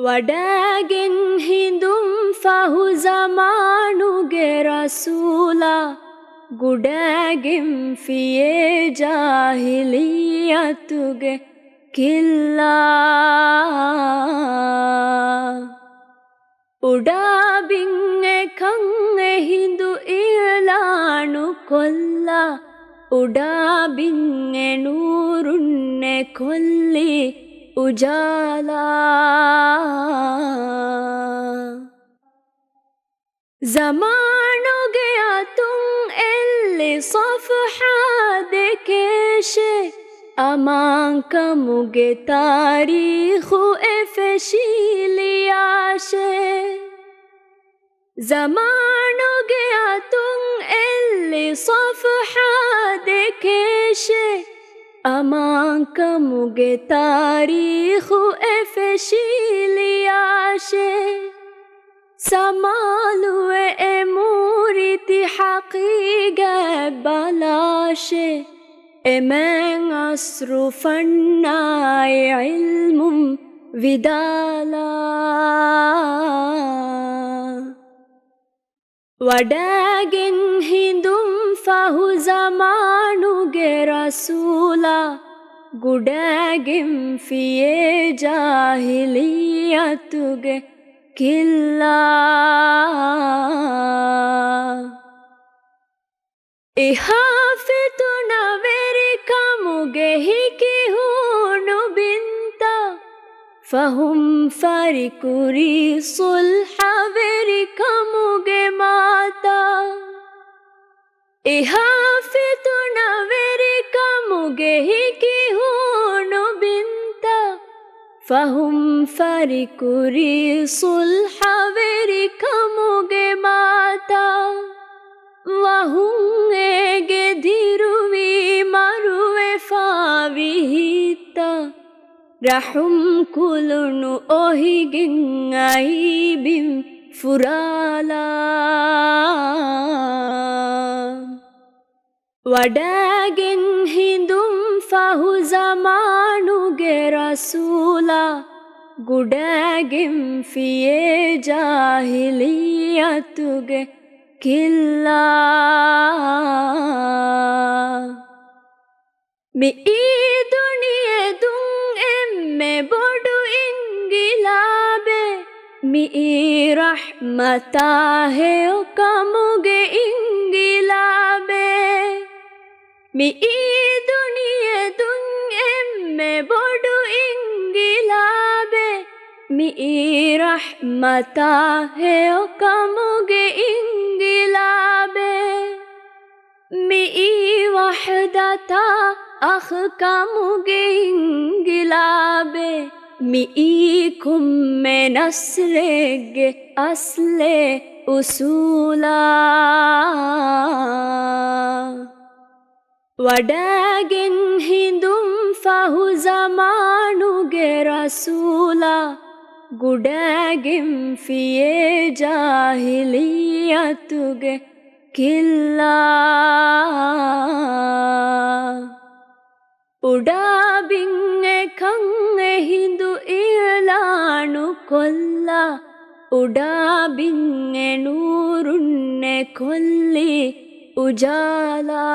ವಡಾಗೆನ್ ಹಿಂದುಂ ಫಹು ಜಮಾನುಗೆ ರಸೂಲ ಗುಡಾಗೆಂ ಫಿಯೆ ಜಾಹಿಲಿಯತುಗೆ ಕಿಲ್ಲ ಉಡಾಬಿಂಗೆ ಕಂಗೆ ಹಿಂದು ಇಲಾನು ಕೊಲ್ಲ ಉಡಾಬಿಂಗೆ ನೂರುನ್ನೆ ಕೊಲ್ಲಿ ಉಜಾಲಾ ज़मानों गया तुम एल्ले सफ़हा देखेशे अमान का मुगे तारीख़ु एफ़शीलियाशे ज़मानों गया तुम एल्ले सफ़हा देखेशे अमान का मुगे तारीख़ु एफ़शीलियाशे समालुए एमूरिति हक़ीक़े बलाशे एमें अस्रु फन्नाए इल्मुम विदाला वडागिन हिंदुम फहु ज़मानुगे रसूला गुडागिम फिये जाहिलियतुगे किल्ला इहाफितु नवेरी कामुगे ही की हूनु बिंता फहुम फरिकुरी सुल्हा वेरी कामुगे माता इहाफितु नवेरी कामुगे ही की हूनु बिंता फहुम फरिकुरी सुल्हा वेरी कामुगे माता वहुंगे धीरुवी मरुवे फाविहिता रहम कुलुनु ओहिगिंगाई बिम फुराला वडागिन हिंदुम फहु ज़मानुगे रसूला गुडागिम फिये जाहिलियतुगे किल्ला मी ई दुनिये दुं एम्मे बोडु इंगिलाबे मी ई रहमता है ओ कामुगे इंगिलाबे मी ई दुनिये दुं एम्मे बोडु इंगिलाबे मी ई रहमता है ओ कामुगे इंगिलाबे मी ई वहदता अख कामुगे इंगिलाबे मी ई कुम्मे नस्रेगे असले उसूला वडागिन हिंदुम फहु ज़मानुगे रसूला गुडागिम फिये जाहिलियतुगे किल्ला उडाबिंगे कंगे हिंदु इलानु कोल्ला उडाबिंगे नूरुन्ने कोल्ली उजाला